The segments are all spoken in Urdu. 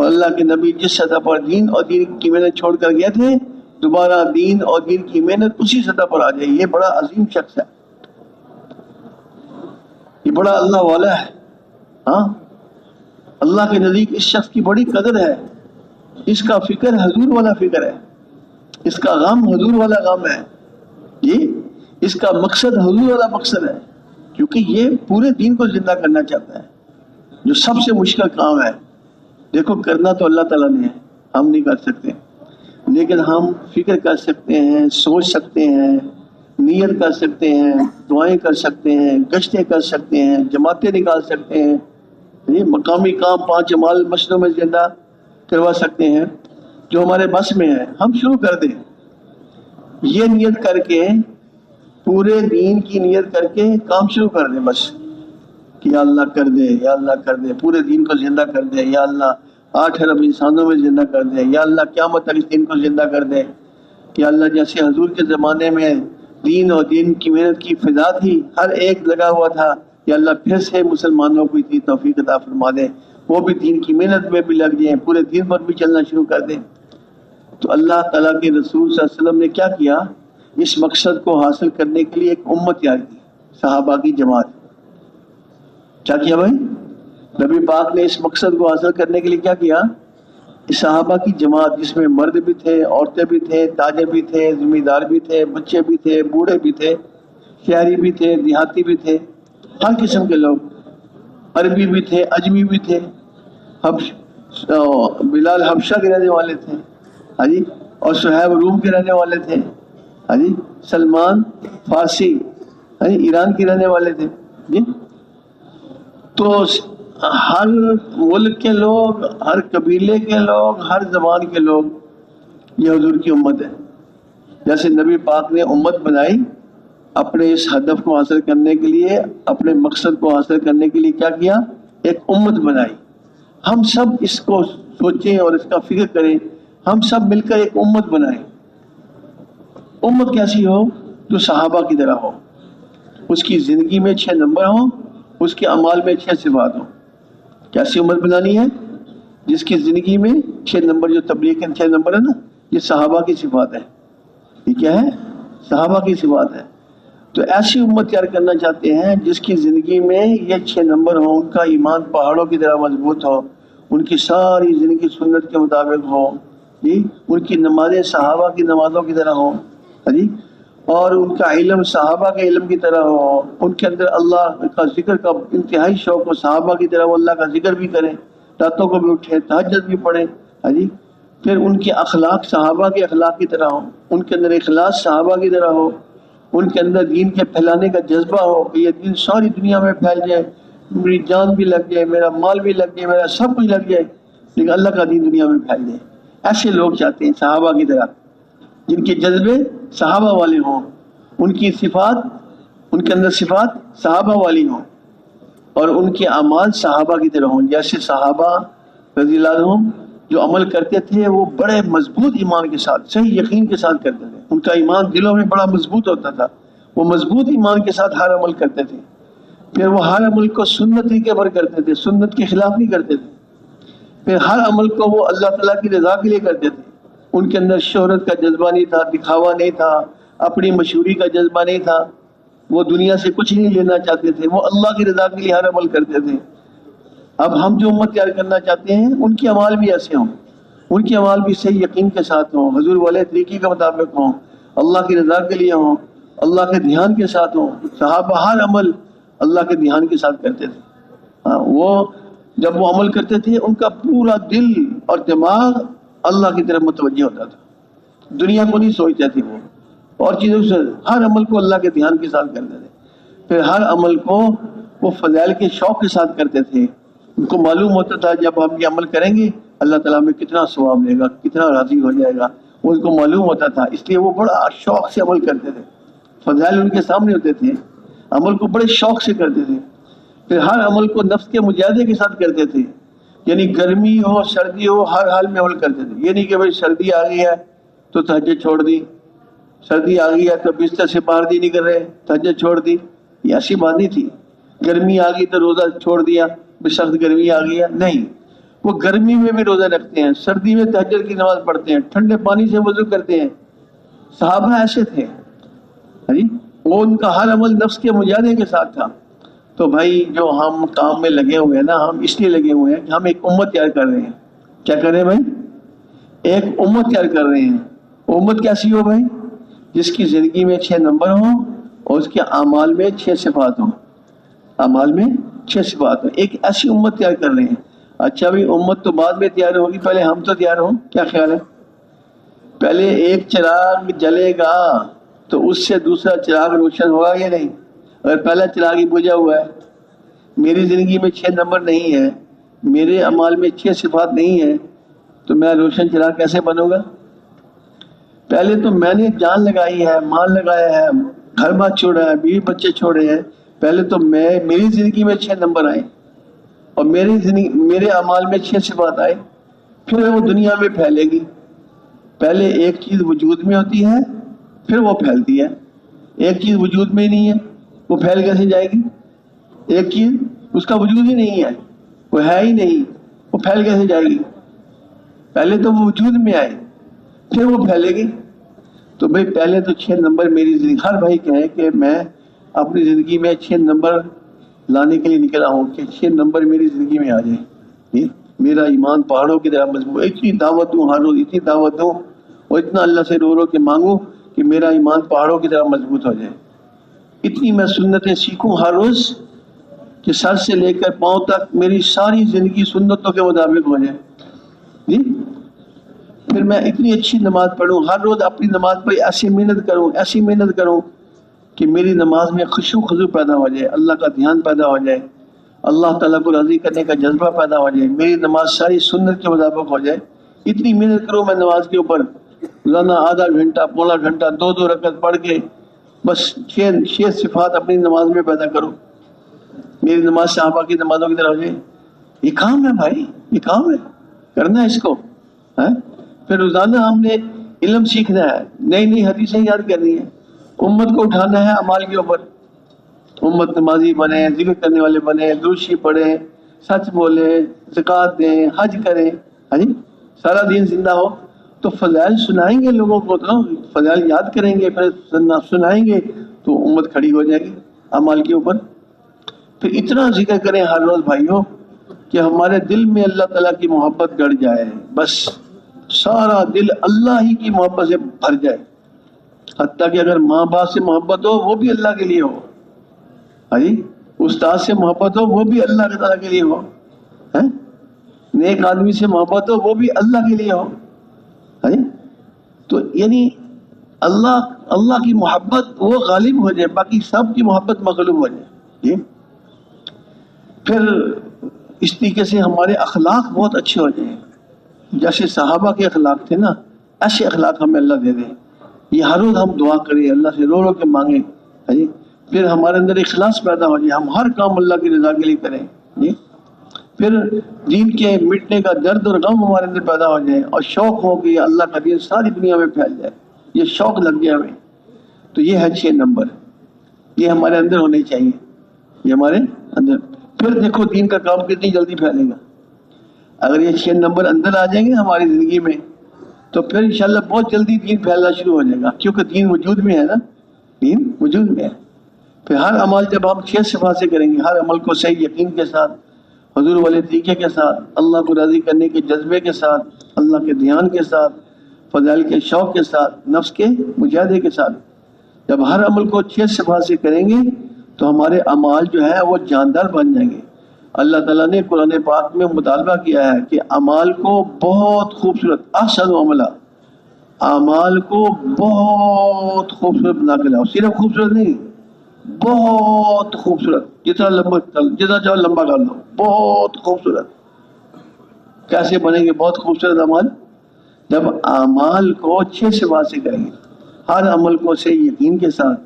اور اللہ کے نبی جس سطح پر دین اور دین کی محنت چھوڑ کر گئے تھے، دوبارہ دین اور دین کی محنت اسی سطح پر آ جائے. یہ بڑا عظیم شخص ہے، یہ بڑا اللہ والا ہے. ہاں، اللہ کے نزدیک اس شخص کی بڑی قدر ہے. اس کا فکر حضور والا فکر ہے، اس کا غم حضور والا غم ہے، جی اس کا مقصد حضور والا مقصد ہے. کیونکہ یہ پورے دین کو زندہ کرنا چاہتا ہے، جو سب سے مشکل کام ہے. دیکھو کرنا تو اللہ تعالیٰ نے ہے، ہم نہیں کر سکتے، لیکن ہم فکر کر سکتے ہیں، سوچ سکتے ہیں، نیت کر سکتے ہیں، دعائیں کر سکتے ہیں، گشتیں کر سکتے ہیں، جماعتیں نکال سکتے ہیں، یہ مقامی کام 5 جمال مسجدوں میں زندہ کروا سکتے ہیں جو ہمارے بس میں ہے. ہم شروع کر دیں یہ نیت کر کے، پورے دین کی نیت کر کے کام شروع کر دیں بس، کہ یا اللہ کر دے، یا اللہ کر دے، پورے دین کو زندہ کر دے، یا اللہ 8 ارب انسانوں میں زندہ کر دے، یا اللہ قیامت تک اس دین کو زندہ کر دے. یا اللہ جیسے حضور کے زمانے میں دین اور دین کی محنت کی فضا تھی، ہر ایک لگا ہوا تھا، یا اللہ پھر سے مسلمانوں کو اتنی توفیق عطا فرما دے، وہ بھی دین کی محنت میں بھی لگ جائیں، پورے دین پر بھی چلنا شروع کر دیں. تو اللہ تعالیٰ کے رسول صلی اللہ علیہ وسلم نے کیا کیا؟ اس مقصد کو حاصل کرنے کے لیے ایک امت تیار کی، صحابہ کی جماعت. کیا کیا بھائی؟ نبی پاک نے اس مقصد کو حاصل کرنے کے لیے کیا کیا؟ صحابہ کی جماعت، جس میں مرد بھی تھے، عورتیں بھی تھے، تاجر بھی تھے، ذمہ دار بھی تھے، بچے بھی تھے، بوڑھے بھی تھے، شہری بھی تھے، دیہاتی بھی تھے، ہر قسم کے لوگ، عربی بھی تھے، اجمی بھی تھے، بلال حبشہ کے رہنے والے تھے، ہاں جی، اور صہیب روم کے رہنے والے تھے، ہاں جی، سلمان فارسی، ہاں جی، ایران کے رہنے والے تھے، جی. تو ہر ملک کے لوگ، ہر قبیلے کے لوگ، ہر زبان کے لوگ، یہ حضور کی امت ہے. جیسے نبی پاک نے امت بنائی اپنے اس ہدف کو حاصل کرنے کے لیے، اپنے مقصد کو حاصل کرنے کے لیے کیا کیا؟ ایک امت بنائی. ہم سب اس کو سوچیں اور اس کا فکر کریں، ہم سب مل کر ایک امت بنائیں. امت کیسی ہو؟ جو صحابہ کی طرح ہو، اس کی زندگی میں 6 نمبر ہوں، اس کے اعمال میں 6 صفات ہوں. کیسی امت بنانی ہے؟ جس کی زندگی میں 6 نمبر، جو تبلیغ کے 6 نمبر ہے نا، یہ صحابہ کی صفات ہے. یہ کیا ہے؟ صحابہ کی صفات ہے. تو ایسی امت تیار کرنا چاہتے ہیں جس کی زندگی میں یہ 6 نمبر ہوں. ان کا ایمان پہاڑوں کی طرح مضبوط ہو، ان کی ساری زندگی سنت کے مطابق ہو، جی، ان کی نمازیں صحابہ کی نمازوں کی طرح ہوں، جی، اور ان کا علم صحابہ کے علم کی طرح ہو. ان کے اندر اللہ کا ذکر کا انتہائی شوق ہو، صحابہ کی طرح وہ اللہ کا ذکر بھی کریں، راتوں کو بھی اٹھیں، تہجد بھی پڑھیں، ہاں جی. پھر ان کے اخلاق صحابہ کے اخلاق کی طرح ہو، ان کے اندر اخلاص صحابہ کی طرح ہو، ان کے اندر دین کے پھیلانے کا جذبہ ہو کہ یہ دین ساری دنیا میں پھیل جائے، میری جان بھی لگ جائے، میرا مال بھی لگ جائے، میرا سب کچھ لگ جائے، لیکن اللہ کا دین دنیا میں پھیل جائے. ایسے لوگ چاہتے ہیں صحابہ کی طرح، جن کے جذبے صحابہ والے ہوں، ان کی صفات، ان کے اندر صفات صحابہ والی ہوں، اور ان کے اعمال صحابہ کی طرح ہوں. جیسے صحابہ رضی اللہ عنہم جو عمل کرتے تھے وہ بڑے مضبوط ایمان کے ساتھ، صحیح یقین کے ساتھ کرتے تھے. ان کا ایمان دلوں میں بڑا مضبوط ہوتا تھا، وہ مضبوط ایمان کے ساتھ ہر عمل کرتے تھے. پھر وہ ہر عمل کو سنت طریقے پر کرتے تھے، سنت کے خلاف نہیں کرتے تھے. پھر ہر عمل کو وہ اللہ تعالیٰ کی رضا کے لیے کرتے تھے. ان کے اندر شہرت کا جذبہ نہیں تھا، دکھاوا نہیں تھا، اپنی مشہوری کا جذبہ نہیں تھا، وہ دنیا سے کچھ نہیں لینا چاہتے تھے، وہ اللہ کی رضا کے لیے ہر عمل کرتے تھے. اب ہم جو امت تیار کرنا چاہتے ہیں ان کے اعمال بھی ایسے ہوں، ان کے اعمال بھی صحیح یقین کے ساتھ ہوں، حضور والے طریقے کے مطابق ہوں، اللہ کی رضا کے لیے ہوں، اللہ کے دھیان کے ساتھ ہوں. صحابہ ہر عمل اللہ کے دھیان کے ساتھ کرتے تھے. وہ جب وہ عمل کرتے تھے ان کا پورا دل اور دماغ اللہ کی طرف متوجہ ہوتا تھا، دنیا کو نہیں سوچتے تھے، وہ اور چیزوں سے ہر عمل کو اللہ کے دھیان کے ساتھ کرتے تھے. پھر ہر عمل کو وہ فضائل کے شوق کے ساتھ کرتے تھے. ان کو معلوم ہوتا تھا جب ہم یہ عمل کریں گے اللہ تعالیٰ ہمیں کتنا ثواب ملے گا، کتنا راضی ہو جائے گا، وہ ان کو معلوم ہوتا تھا. اس لیے وہ بڑا شوق سے عمل کرتے تھے. فضائل ان کے سامنے ہوتے تھے، عمل کو بڑے شوق سے کرتے تھے. پھر ہر عمل کو نفس کے مجاہدے کے ساتھ کرتے تھے، یعنی گرمی ہو سردی ہو ہر حال میں عمل کرتے تھے. یہ نہیں کہ بھائی سردی آ گئی ہے تو تہجد چھوڑ دی، سردی آ گئی ہے تو بستر سے باہر نہیں کر رہے، تہجد چھوڑ دی. یہ ایسی بات نہیں تھی. گرمی آ گئی تو روزہ چھوڑ دیا، سخت گرمی آ گئی ہے، نہیں. وہ گرمی میں بھی روزہ رکھتے ہیں، سردی میں تہجد کی نماز پڑھتے ہیں، ٹھنڈے پانی سے وضو کرتے ہیں. صحابہ ایسے تھے جی، وہ ان کا ہر عمل نفس کے مجاہدے کے ساتھ تھا. تو بھائی جو ہم کام میں لگے ہوئے ہیں نا، ہم اس لیے لگے ہوئے ہیں کہ ہم ایک امت تیار کر رہے ہیں. کیا کر رہے ہیں بھائی؟ ایک امت تیار کر رہے ہیں. امت کیسی ہو بھائی؟ جس کی زندگی میں 6 نمبر ہوں اور اس کے اعمال میں 6 صفات ہوں. اعمال میں 6 صفات ہوں. ایک ایسی امت تیار کر رہے ہیں. اچھا بھی امت تو بعد میں تیار ہوگی، پہلے ہم تو تیار ہوں. کیا خیال ہے؟ پہلے ایک چراغ جلے گا تو اس سے دوسرا چراغ روشن ہوگا یا نہیں؟ اگر پہلا چراغ ہی بجھا ہوا ہے، میری زندگی میں 6 نمبر نہیں ہے، میرے اعمال میں 6 صفات نہیں ہے، تو میں روشن چراغ کیسے بنوں گا؟ پہلے تو میں نے جان لگائی ہے، مال لگایا ہے، گھر بار چھوڑا ہے، بیوی بچے چھوڑے ہیں. پہلے تو میری زندگی میں 6 نمبر آئے اور میرے اعمال میں 6 صفات آئے، پھر وہ دنیا میں پھیلے گی. پہلے ایک چیز وجود میں ہوتی ہے، پھر وہ پھیلتی ہے. ایک چیز وجود میں ہی نہیں ہے، وہ پھیل کیسے جائے گی؟ ایک چیز اس کا وجود ہی نہیں ہے، وہ ہے ہی نہیں، وہ پھیل کیسے جائے گی؟ پہلے تو وہ وجود میں آئے، پھر وہ پھیلے گی. تو بھئی پہلے تو 6 نمبر میری زندگی، ہر بھائی کہے کہ میں اپنی زندگی میں 6 نمبر لانے کے لیے نکلا ہوں کہ 6 نمبر میری زندگی میں آ جائیں. میرا ایمان پہاڑوں کی طرح مضبوط. اتنی دعوت دوں ہر روز، اتنی دعوت دوں اور اتنا اللہ سے رو رو کے مانگوں کہ میرا ایمان پہاڑوں کی طرح مضبوط ہو جائے. اتنی میں سنتیں سیکھوں ہر روز کہ سر سے لے کر پاؤں تک میری ساری زندگی سنتوں کے مطابق ہو جائے. جی، پھر میں اتنی اچھی نماز پڑھوں، ہر روز اپنی نماز پر ایسی محنت کروں کہ میری نماز میں خشوع خضوع پیدا ہو جائے، اللہ کا دھیان پیدا ہو جائے، اللہ تعالیٰ کو راضی کرنے کا جذبہ پیدا ہو جائے، میری نماز ساری سنت کے مطابق ہو جائے. اتنی محنت کروں میں نماز کے اوپر، روزانہ آدھا گھنٹہ، پونا گھنٹہ، 2 رکعت پڑھ کے بس 6 صفات اپنی نماز میں پیدا کروں. میری نماز صحابہ کی نمازوں کی طرح ہو جائے. یہ کام ہے بھائی، یہ کام ہے، کرنا ہے اس کو. پھر روزانہ ہم نے علم سیکھنا ہے، نئی نئی حدیثیں یاد کرنی ہے، امت کو اٹھانا ہے اعمال کے اوپر. امت نمازی بنے، ذکر کرنے والے بنے، درود شریف پڑھیں، سچ بولیں، زکوٰۃ دیں، حج کریں. جی، سارا دین زندہ ہو تو فضائل سنائیں گے لوگوں کو، تو فضائل یاد کریں گے، پھر سنائیں گے تو امت کھڑی ہو جائے گی اعمال کے اوپر. پھر اتنا ذکر کریں ہر روز بھائیوں کہ ہمارے دل میں اللہ تعالیٰ کی محبت گڑ جائے، بس سارا دل اللہ ہی کی محبت سے بھر جائے. حتیٰ کہ اگر ماں باپ سے محبت ہو وہ بھی اللہ کے لیے ہو. جی، استاد سے محبت ہو وہ بھی اللہ تعالیٰ کے لیے ہو. نیک آدمی سے محبت ہو وہ بھی اللہ کے لیے ہو. تو یعنی اللہ کی محبت وہ غالب ہو جائے، باقی سب کی محبت مغلوب ہو جائے. جی، پھر اس طریقے سے ہمارے اخلاق بہت اچھے ہو جائیں، جیسے صحابہ کے اخلاق تھے نا، ایسے اخلاق ہمیں اللہ دے دے. یہ ہر روز ہم دعا کریں، اللہ سے رو رو کے مانگیں. جی، پھر ہمارے اندر اخلاص پیدا ہو جائے، ہم ہر کام اللہ کی رضا کے لیے کریں. جی، پھر دین کے مٹنے کا درد اور غم ہمارے اندر پیدا ہو جائے اور شوق ہو کہ اللہ کا دین ساری دنیا میں پھیل جائے، یہ شوق لگ گیا ہمیں. تو یہ ہے 6 نمبر، یہ ہمارے اندر ہونے چاہیے، یہ ہمارے اندر. پھر دیکھو دین کا کام کتنی جلدی پھیلے گا. اگر یہ 6 نمبر اندر آ جائیں گے ہماری زندگی میں تو پھر انشاءاللہ بہت جلدی دین پھیلنا شروع ہو جائے گا، کیونکہ دین وجود میں ہے نا، دین وجود میں ہے. پھر ہر عمل جب ہم 6 صفات سے کریں گے، ہر عمل کو صحیح یقین کے ساتھ، حضور والے طریقے کے ساتھ، اللہ کو راضی کرنے کے جذبے کے ساتھ، اللہ کے دھیان کے ساتھ، فضائل کے شوق کے ساتھ، نفس کے مجاہدے کے ساتھ، جب ہر عمل کو 6 صفات سے کریں گے تو ہمارے اعمال جو ہے وہ جاندار بن جائیں گے. اللہ تعالیٰ نے قرآن پاک میں مطالبہ کیا ہے کہ اعمال کو بہت خوبصورت، احسن عملہ، اعمال کو بہت خوبصورت بنا کے لاؤ. صرف خوبصورت نہیں، بہت خوبصورت، جتنا چاہو لمبا کر لو، بہت خوبصورت. کیسے بنیں گے بہت خوبصورت اعمال؟ جب اعمال کو 6 صفات سے کریں گے، ہر عمل کو صحیح یقین کے ساتھ،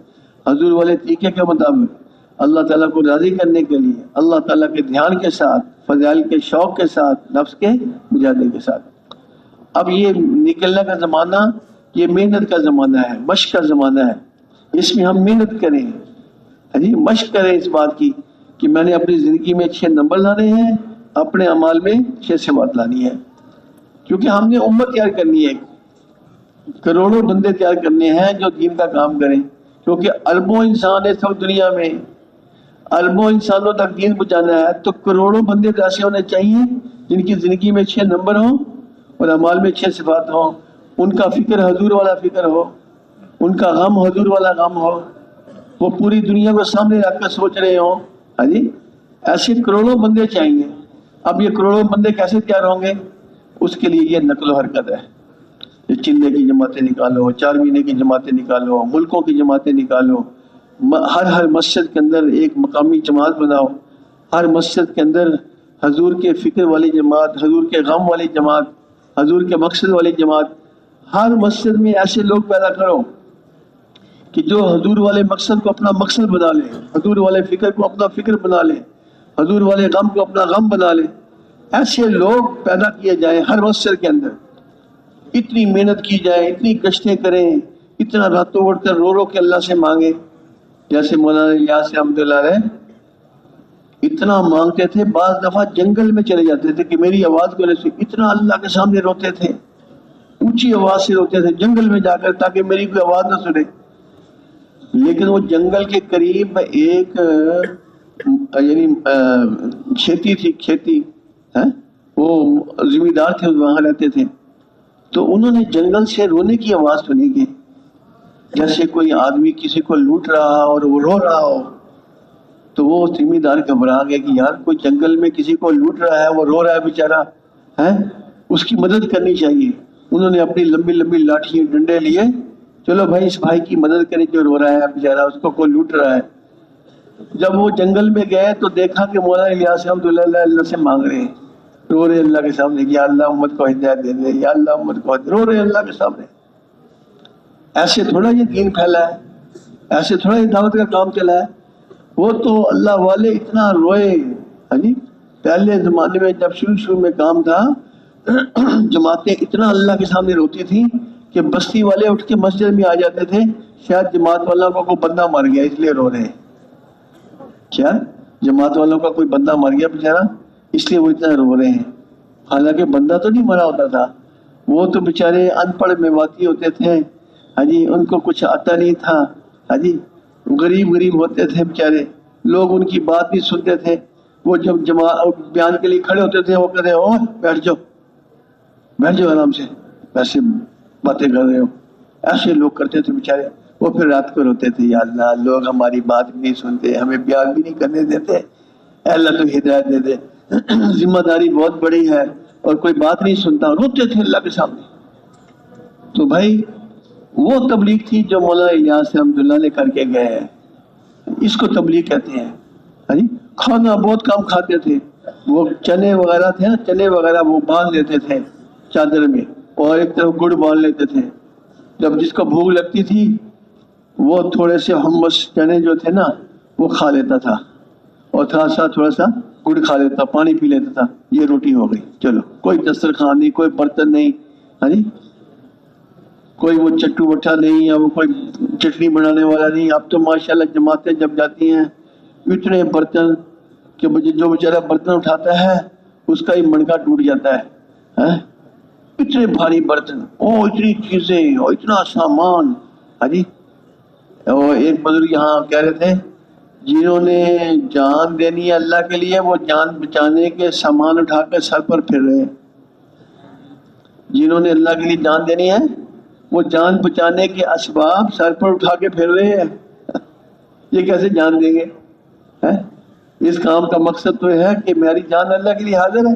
حضور والے طریقے کے مطابق، اللہ تعالیٰ کو راضی کرنے کے لیے، اللہ تعالیٰ کے دھیان کے ساتھ، فضائل کے شوق کے ساتھ، نفس کے مجاہدے کے ساتھ. اب یہ نکلنے کا زمانہ، یہ محنت کا زمانہ ہے، مشق کا زمانہ ہے. اس میں ہم محنت کریں، مشق کریں اس بات کی کہ میں نے اپنی زندگی میں 6 نمبر لانے ہیں اپنے اعمال میں 6 صفات لانی ہے، کیونکہ ہم نے امت تیار کرنی ہے، کروڑوں بندے تیار کرنے ہیں جو دین کا کام کریں، کیونکہ اربوں انسان ہے سب دنیا میں، اربوں انسانوں تک دین پہنچانا ہے، تو کروڑوں بندے تو ایسے ہونے چاہیے جن کی زندگی میں 6 نمبر ہوں اور اعمال میں 6 صفات ہوں، ان کا فکر حضور والا فکر ہو، ان کا غم حضور والا غم ہو، وہ پوری دنیا کو سامنے رکھ کر سوچ رہے ہوں، ہاں جی، ایسے کروڑوں بندے چاہیے۔ اب یہ کروڑوں بندے کیسے تیار ہوں گے؟ اس کے لیے یہ نقل و حرکت ہے، یہ چلے کی جماعتیں نکالو، 4 مہینے کی جماعتیں نکالو، ملکوں کی جماعتیں نکالو، ہر مسجد کے اندر ایک مقامی جماعت بناؤ، ہر مسجد کے اندر حضور کے فکر والی جماعت، حضور کے غم والی جماعت، حضور کے مقصد والی جماعت، ہر مسجد میں ایسے لوگ پیدا کرو کہ جو حضور والے مقصد کو اپنا مقصد بنا لے، حضور والے فکر کو اپنا فکر بنا لے، حضور والے غم کو اپنا غم بنا لے، ایسے لوگ پیدا کیے جائیں ہر مسجد کے اندر، اتنی محنت کی جائے، اتنی گشتیں کریں، اتنا راتوں اٹھ کر رو رو کے اللہ سے مانگے، جیسے مولانا الیاس رحمۃ اللہ علیہ اتنا مانگتے تھے، بعض دفعہ جنگل میں چلے جاتے تھے کہ میری آواز کو نہیں، اتنا اللہ کے سامنے روتے تھے، اونچی آواز سے روتے تھے جنگل میں جا کر تاکہ میری کوئی آواز نہ سنے۔ لیکن وہ جنگل کے قریب ایک یعنی کھیتی تھی، کھیتی ہے، وہ زمیندار تھے وہاں رہتے تھے، تو انہوں نے جنگل سے رونے کی آواز سنی کہ جیسے کوئی آدمی کسی کو لوٹ رہا اور وہ رو رہا ہو، تو وہ زمیندار گھبرا گیا کہ یار کوئی جنگل میں کسی کو لوٹ رہا ہے، وہ رو رہا ہے بیچارہ ہے، اس کی مدد کرنی چاہیے۔ انہوں نے اپنی لمبی لمبی لاٹھی ڈنڈے لیے، چلو بھائی اس بھائی کی مدد کریں جو رو رہا ہے بیچارہ، اس کو کوئی لوٹ رہا ہے۔ جب وہ جنگل میں گئے تو دیکھا کہ مولانا الیاس رحمۃ اللہ سے مانگ رہے ہیں، رو رہے اللہ کے سامنے، یا اللہ امت کو ہدایت دے دے، یا اللہ امت کو، رو رہے اللہ کے سامنے۔ ایسے تھوڑا یہ دین پھیلا ہے، ایسے تھوڑا یہ دعوت کا کام چلا ہے۔ وہ تو اللہ والے اتنا روئے، ہاں جی، پہلے زمانے میں جب شروع میں کام تھا، جماعتیں اتنا اللہ کے سامنے روتی تھیں کہ بستی والے اٹھ کے مسجد میں آ جاتے تھے، شاید جماعت والوں کا کوئی بندہ مر گیا اس لیے رو رہے ہیں، کیا جماعت والوں کا کوئی بندہ مر گیا بیچارہ اس لیے وہ اتنا رو رہے ہیں، حالانکہ بندہ تو نہیں مرا ہوتا تھا، وہ تو بیچارے ان پڑھ میواتی ہوتے تھے، ہاں جی، ان کو کچھ آتا نہیں تھا، ہاں جی، غریب ہوتے تھے بیچارے، لوگ ان کی بات نہیں سنتے تھے، وہ جب بیان کے لیے کھڑے ہوتے تھے وہ کہتے او بیٹھ جاؤ آرام سے، ویسے باتیں کر رہے ہو، ایسے لوگ کرتے تھے بیچارے۔ وہ پھر رات کو روتے تھے، یا اللہ لوگ ہماری بات بھی نہیں سنتے، ہمیں بیان بھی نہیں کرنے دیتے، اے اللہ تو ہدایت دے دے، ذمہ داری بہت بڑی ہے اور کوئی بات نہیں سنتا، روتے تھے اللہ کے سامنے۔ تو بھائی وہ تبلیغ تھی جو مولانا الیاس رحمۃ اللہ نے کر کے گئے ہیں، اس کو تبلیغ کہتے ہیں، ہاں جی۔ کھانا بہت کم کھاتے تھے، وہ چنے وغیرہ تھے نا، چنے وغیرہ وہ باندھ لیتے تھے چادر میں، اور ایک طرف گڑ باندھ لیتے تھے، جب جس کو بھوک لگتی تھی وہ تھوڑے سے ہمس چنے جو تھے نا وہ کھا لیتا تھا، اور تھوڑا سا گڑ کھا لیتا، پانی پی لیتا تھا، یہ روٹی ہو گئی، چلو کوئی دسترخوان نہیں، کوئی برتن نہیں، ہاں جی، کوئی وہ چٹو بٹھا نہیں، یا وہ کوئی چٹنی بنانے والا نہیں۔ اب تو ماشاءاللہ جماعتیں جب جاتی ہیں اتنے برتن کہ جو بیچارہ برتن اٹھاتا ہے اس کا ہی منکا ٹوٹ جاتا ہے، اتنے بھاری برتن، اتنی چیزیں اور اتنا سامان، ہاں جی۔ اور ایک بزرگ یہاں کہہ رہے تھے جنہوں نے جان دینی ہے اللہ کے لیے وہ جان بچانے کے سامان اٹھا کر سر پر پھر رہے ہیں، جنہوں نے اللہ کے لیے جان دینی ہے وہ جان بچانے کے اسباب سر پر اٹھا کے پھر رہے ہیں، یہ کیسے جان دیں گے؟ اس کام کا مقصد تو ہے کہ میری جان اللہ کے لیے حاضر ہے،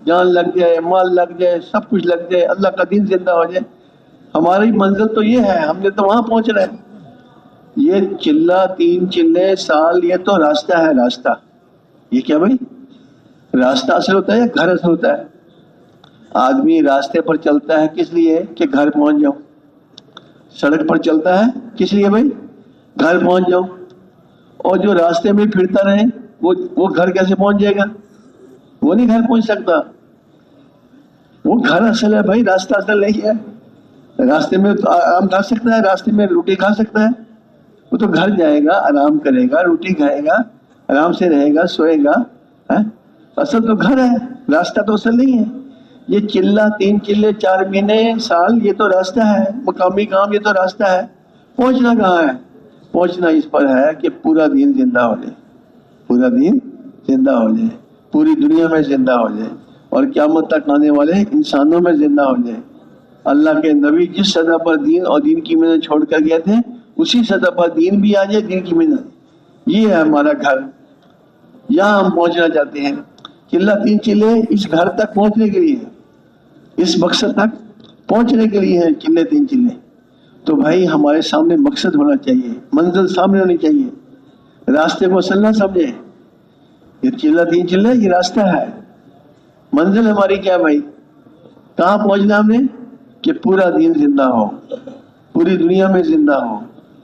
جان لگ جائے، مال لگ جائے، سب کچھ لگ جائے، اللہ کا دین زندہ ہو جائے، ہماری منزل تو یہ ہے، ہم نے تو وہاں پہنچ رہے ہیں۔ یہ چلہ 3 چلے سال یہ تو راستہ ہے، راستہ، یہ کیا بھائی راستہ اصل ہوتا ہے یا گھر اصل ہوتا ہے؟ آدمی راستے پر چلتا ہے کس لیے؟ کہ گھر پہنچ جاؤ۔ سڑک پر چلتا ہے کس لیے بھائی؟ گھر پہنچ جاؤ۔ اور جو راستے میں پھرتا رہے وہ گھر کیسے پہنچ جائے گا؟ وہ نہیں گھر پہنچ سکتا، وہ گھر اصل ہے بھائی، راستہ اصل نہیں ہے۔ راستے میں آرام کھا سکتا ہے، راستے میں روٹی کھا سکتا ہے، وہ تو گھر جائے گا، آرام کرے گا، روٹی کھائے گا، آرام سے رہے گا، سوئے گا، اصل تو گھر ہے، راستہ تو اصل نہیں ہے. یہ چلہ 3 چلے 4 مہینے سال یہ تو راستہ ہے، مقامی کام یہ تو راستہ ہے. پہنچنا کہاں ہے؟ پہنچنا اس پر ہے کہ پورا دین زندہ ہو جائے، پورا دین زندہ ہو جائے، پوری دنیا میں زندہ ہو جائے، اور قیامت تک آنے والے انسانوں میں زندہ ہو جائے. اللہ کے نبی جس سطح پر دین اور دین کی محنت چھوڑ کر گئے تھے، اسی سطح پر دین بھی آ جائے، دین کی محنت. یہ ہے ہمارا گھر، یہاں ہم پہنچنا چاہتے ہیں. چلہ 3 چلے اس گھر تک پہنچنے کے لیے، اس مقصد تک پہنچنے کے لیے ہیں چلے 3 چلے. تو بھائی ہمارے سامنے مقصد ہونا چاہیے، منزل سامنے ہونی چاہیے، راستے کو اصل نہ سمجھے. یہ چلہ 3 چلے یہ راستہ ہے، منزل ہماری کیا بھائی؟ کہاں پہنچنا ہم نے؟ کہ پورا دین زندہ ہو، پوری دنیا میں زندہ ہو،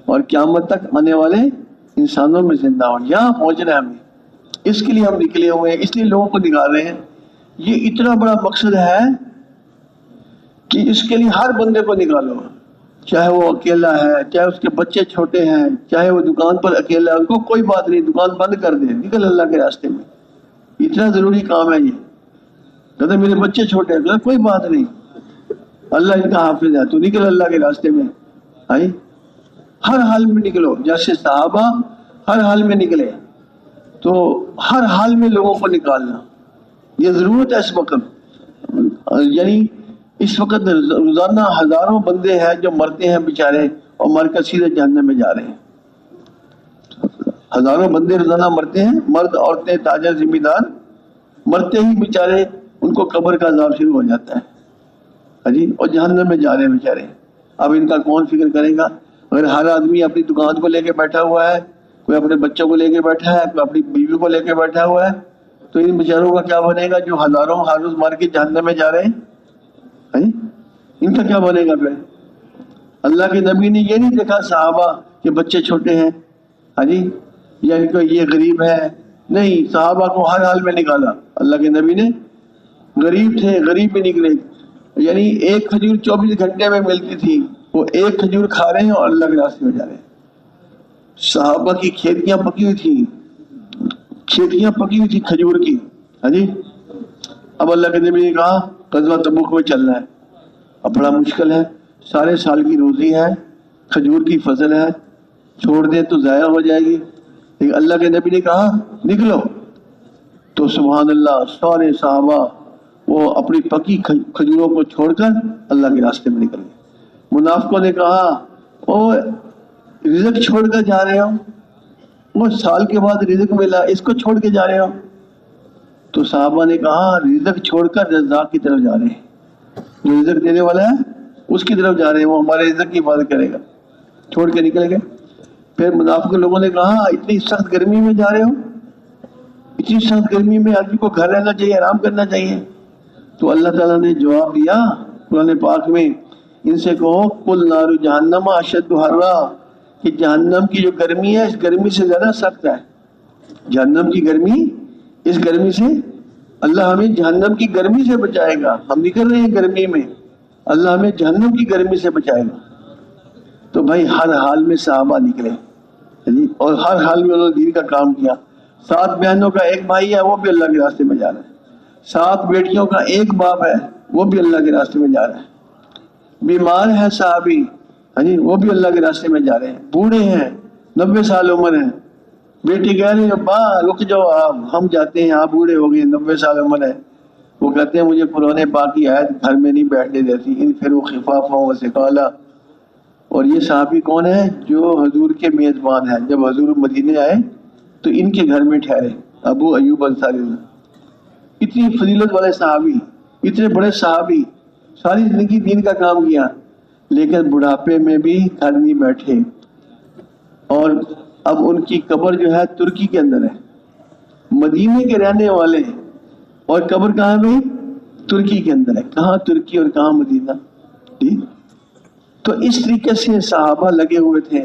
اور قیامت تک آنے والے انسانوں میں زندہ ہو. یہاں پہنچنا ہے ہمیں، اس کے لیے ہم نکلے ہوئے ہیں، اس لیے لوگوں کو نکال رہے ہیں. یہ اتنا بڑا مقصد ہے کہ اس کے لیے ہر بندے کو نکالو، چاہے وہ اکیلا ہے، چاہے اس کے بچے چھوٹے ہیں، چاہے وہ دکان پر اکیلا ہے، ان کو کوئی بات نہیں، دکان بند کر دے، نکل اللہ کے راستے میں. اتنا ضروری کام ہے یہ. کہتے میرے بچے چھوٹے ہیں، کوئی بات نہیں، اللہ ان کا حافظ ہے، تو نکل اللہ کے راستے میں. ہر حال میں نکلو، جیسے صحابہ ہر حال میں نکلے. تو ہر حال میں لوگوں کو نکالنا یہ ضرورت ہے اس وقت. یعنی اس وقت روزانہ ہزاروں بندے ہیں جو مرتے ہیں بیچارے، اور مر کر سیدھے جہنم میں جا رہے ہیں. ہزاروں بندے روزانہ مرتے ہیں، مرد عورتیں تاجر ذمہ دار، مرتے ہی بیچارے ان کو قبر کا عذاب شروع ہو جاتا ہے اور جہنم میں جا رہے ہیں بیچارے. اب ان کا کون فکر کرے گا؟ اگر ہر آدمی اپنی دکان کو لے کے بیٹھا ہوا ہے، کوئی اپنے بچوں کو لے کے بیٹھا ہے، کوئی اپنی بیوی کو لے کے بیٹھا ہوا ہے، تو ان بیچاروں کا کیا بنے گا جو ہزاروں ہر روز مار کے جہنم میں جا رہے ہیں؟ ان کا کیا بنے گا پھر؟ اللہ کے نبی نے یہ نہیں دیکھا صحابہ کہ بچے چھوٹے ہیں یا ان کو یہ غریب ہے، نہیں، صحابہ کو ہر حال میں نکالا. اللہ کے نبی نے غریب تھے، غریب بھی نکلے. یعنی ایک کھجور 24 گھنٹے میں ملتی تھی، وہ ایک کھجور کھا رہے ہیں اور اللہ کے راستے میں جا رہے ہیں. صحابہ کی کھیتیاں پکی ہوئی تھی، کھیتیاں پکی ہوئی تھی کھجور کی. اب اللہ کے نبی نے کہا غزوہ تبوک میں چلنا ہے، اب بڑا مشکل ہے، سارے سال کی روزی ہے، کھجور کی فصل ہے، چھوڑ دیں تو ضائع ہو جائے گی. لیکن اللہ کے نبی نے کہا نکلو. تو سبحان اللہ، سارے صحابہ وہ اپنی پکی کھجوروں کو چھوڑ کر اللہ کے راستے میں نکل گئے. منافقوں نے کہا او رزق چھوڑ کر جا رہے ہو، وہ سال کے بعد رزق ملا، اس کو چھوڑ کے جا رہے ہو. تو صحابہ نے کہا رزق چھوڑ کر رزاق کی طرف جا رہے ہیں، جو رزق دینے والا ہے اس کی طرف جا رہے ہیں، وہ ہمارے رزق کی حفاظت کرے گا. چھوڑ کے نکل گئے. پھر منافق لوگوں نے کہا اتنی سخت گرمی میں جا رہے ہو، اتنی سخت گرمی میں آدمی کو گھر رہنا چاہیے، آرام کرنا چاہیے. تو اللہ تعالیٰ نے جواب دیا قرآن پاک میں، ان سے کہو قل نار جہنم اشد حرا، کہ جہنم کی جو گرمی ہے اس گرمی سے زیادہ سخت ہے. جہنم کی گرمی، اس گرمی سے اللہ ہمیں جہنم کی گرمی سے بچائے گا. ہم نکل رہے ہیں گرمی میں، اللہ ہمیں جہنم کی گرمی سے بچائے گا. تو بھائی ہر حال میں صحابہ نکلے اور ہر حال میں انہوں نے دین کا کام کیا. 7 بہنوں کا ایک بھائی ہے، وہ بھی اللہ کے راستے میں جا رہا ہے. 7 بیٹیوں کا ایک باپ ہے، وہ بھی اللہ کے راستے میں جا رہا ہے. بیمار ہے صحابی، وہ بھی اللہ کے راستے میں جا رہے ہیں. بوڑھے ہیں، 90 سال عمر ہے، بیٹی کہہ رہی ہے با رک جاؤ آپ، ہم جاتے ہیں، آپ بوڑھے ہو گئے، 90 سال عمر ہے. وہ کہتے ہیں مجھے قرآن پاک کی آیت گھر میں نہیں بیٹھنے دیتی، ان پھر وہ خفافا و ثقالا. اور یہ صحابی کون ہے؟ جو حضور کے میزبان ہیں. جب حضور مدینے آئے تو ان کے گھر میں ٹھہرے، ابو ایوب انصاری. اتنی فضیلت والے صحابی، اتنے بڑے صحابی، ساری زندگی دین کا کام کیا، لیکن بڑھاپے میں بھی گھر نہیں بیٹھے. اور اب ان کی قبر جو ہے ترکی کے اندر ہے. مدینے کے رہنے والے، اور قبر کہاں ہے؟ ترکی کے اندر ہے. کہاں ترکی اور کہاں مدینہ؟ تو اس طریقے سے صحابہ لگے ہوئے تھے،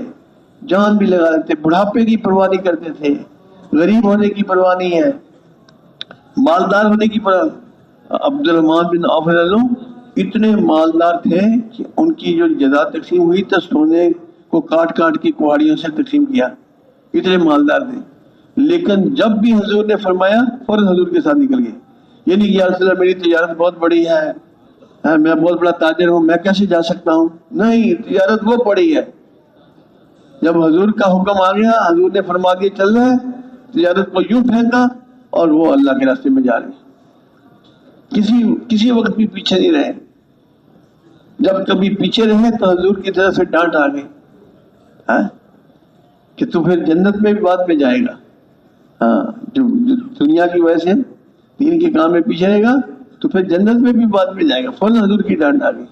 جان بھی لگا دیتے، بڑھاپے کی پرواہ نہیں کرتے تھے، غریب ہونے کی پرواہ نہیں ہے، مالدار ہونے کی پرواہ. عبد الرحمن بن عوف اتنے مالدار تھے کہ ان کی جو جزا تقسیم ہوئی تو سونے کو کاٹ کاٹ کے کوہاڑیوں سے تقسیم کیا. اتنے مالدار تھے. لیکن جب بھی حضور نے فرمایا فوراً حضور کے ساتھ نکل گئے. یہ نہیں کہ یا رسول اللہ میری تجارت بہت بڑی ہے, میں بہت بڑا تاجر ہوں, میں کیسے جا سکتا ہوں. نہیں, تجارت وہ بڑی ہے. جب حضور کا حکم آ گیا, حضور نے فرما دیا چل رہا ہے, تجارت کو یوں پھینکا اور وہ اللہ کے راستے میں جا رہے ہیں. کسی وقت بھی پیچھے نہیں رہے. جب کبھی پیچھے رہے تو حضور کی طرف سے ڈانٹ آ گئی کہ تو پھر جنت میں بھی بعد میں جائے گا. جو دنیا کی وجہ سے دین کے کام میں پیچھے رہے گا تو پھر جنت میں بھی بعد میں جائے گا. فوراً حضور کی ڈانٹ آ گئی.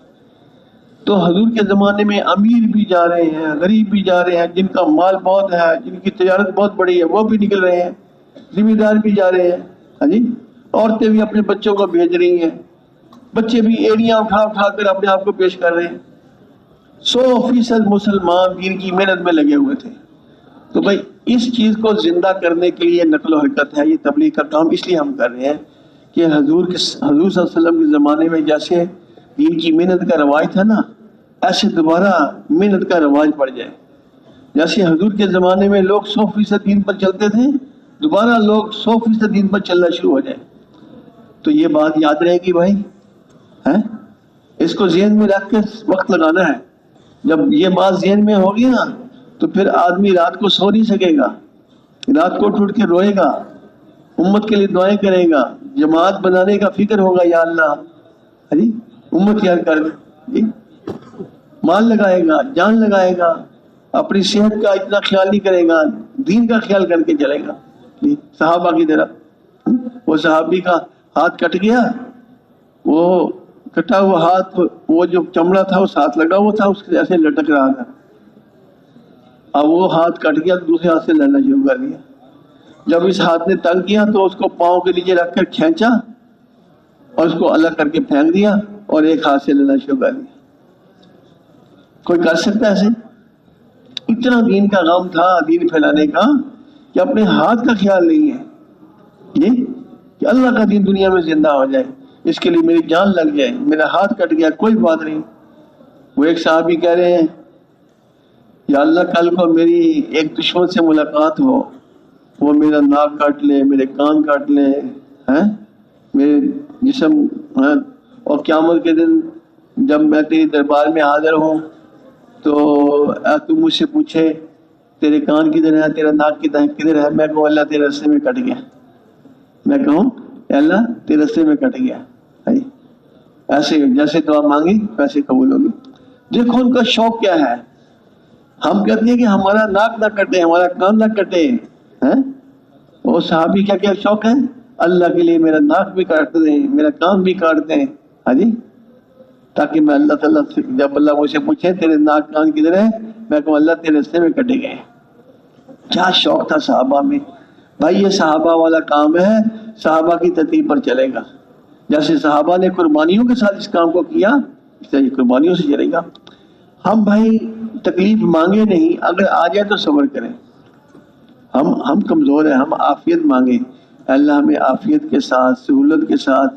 تو حضور کے زمانے میں امیر بھی جا رہے ہیں, غریب بھی جا رہے ہیں, جن کا مال بہت ہے, جن کی تجارت بہت بڑی ہے, وہ بھی نکل رہے ہیں, ذمہ دار بھی جا رہے ہیں. ہاں جی, عورتیں بھی اپنے بچوں کو بھیج رہی ہیں, بچے بھی ایڑیاں اٹھا اٹھا کر اپنے آپ کو پیش کر رہے ہیں. 100% مسلمان دین کی محنت میں لگے ہوئے تھے. تو بھائی اس چیز کو زندہ کرنے کے لیے نقل و حرکت ہے, یہ تبلیغ کا کام اس لیے ہم کر رہے ہیں کہ حضور صلی اللہ علیہ وسلم کے زمانے میں جیسے دین کی محنت کا رواج تھا نا, ایسے دوبارہ محنت کا رواج پڑ جائے. جیسے حضور کے زمانے میں لوگ 100% دین پر چلتے تھے, دوبارہ لوگ 100% دین پر چلنا شروع ہو جائے. تو یہ بات یاد رہے گی بھائی, اس کو ذہن میں رکھ کے وقت لگانا ہے. جب یہ بات ذہن میں ہوگی نا تو پھر آدمی رات کو سو نہیں سکے گا, رات کو اٹھ کے روئے گا, امت کے لیے دعائیں کرے گا, جماعت بنانے کا فکر ہوگا, یا اللہ امت یاد کر, مال لگائے گا, جان لگائے گا, اپنی صحت کا اتنا خیال نہیں کرے گا, دین کا خیال کر کے چلے گا. صحابہ کی طرح, وہ صحابی کا ہاتھ کٹ گیا, وہ کٹا ہوا ہاتھ, وہ جو چمڑا تھا اس ہاتھ لگا ہوا تھا, اس کے ایسے لٹک رہا تھا. اب وہ ہاتھ کٹ گیا تو دوسرے ہاتھ سے لڑنا شروع کر دیا. جب اس ہاتھ نے تنگ کیا تو اس کو پاؤں کے نیچے رکھ کر کھینچا اور اس کو الگ کر کے پھینک دیا اور ایک ہاتھ سے لڑنا شروع کر دیا. کوئی کر سکتا ہے ایسے؟ اتنا دین کا غم تھا دین پھیلانے کا کہ اپنے ہاتھ کا خیال نہیں ہے یہ کہ اللہ کا دین دنیا میں زندہ ہو جائے, اس کے لیے میری جان لگ جائے, میرا ہاتھ کٹ گیا کوئی بات نہیں. وہ ایک صحابی کہہ رہے ہیں یا اللہ کل کو میری ایک دشمن سے ملاقات ہو, وہ میرا ناک کاٹ لے, میرے کان کاٹ لے, میرے جسم, اور قیامت کے دن جب میں تیری دربار میں حاضر ہوں تو مجھ سے پوچھے تیرے کان کدھر ہے, تیرا ناک کدھر ہے, میں کہوں اللہ تیرے رستے میں کٹ گیا, میں کہوں اللہ تیرے رستے میں کٹ گیا. ایسے جیسے دعا مانگی ویسے قبول ہوگی. دیکھو ان کا شوق کیا ہے. ہم کہتے ہیں کہ ہمارا ناک نہ کٹے, ہمارا کان نہ کٹے, وہ صحابی کیا کیا شوق ہے, اللہ کے لیے میرا ناک بھی کاٹ دیں, میرا کان بھی کاٹ دیں, تاکہ میں اللہ تعالیٰ سے جب اللہ مجھ سے پوچھے تیرے ناک کان کدھر ہے, میں کہوں اللہ تیرے رستے میں کٹے گئے. کیا شوق تھا صحابہ میں. بھائی یہ صحابہ والا کام ہے, صحابہ کی ترتیب پر چلے گا. جیسے صحابہ نے قربانیوں کے ساتھ اس کام کو کیا, اس طرح قربانیوں سے چلے گا. ہم بھائی تکلیف مانگے نہیں, اگر آ جائے تو صبر کریں. ہم کمزور ہیں, ہم عافیت مانگیں, اللہ ہمیں عافیت کے ساتھ سہولت کے ساتھ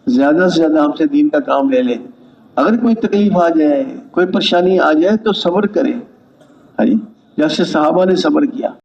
زیادہ سے زیادہ ہم سے دین کا کام لے لے. اگر کوئی تکلیف آ جائے, کوئی پریشانی آ جائے تو صبر کریں, جیسے صحابہ نے صبر کیا.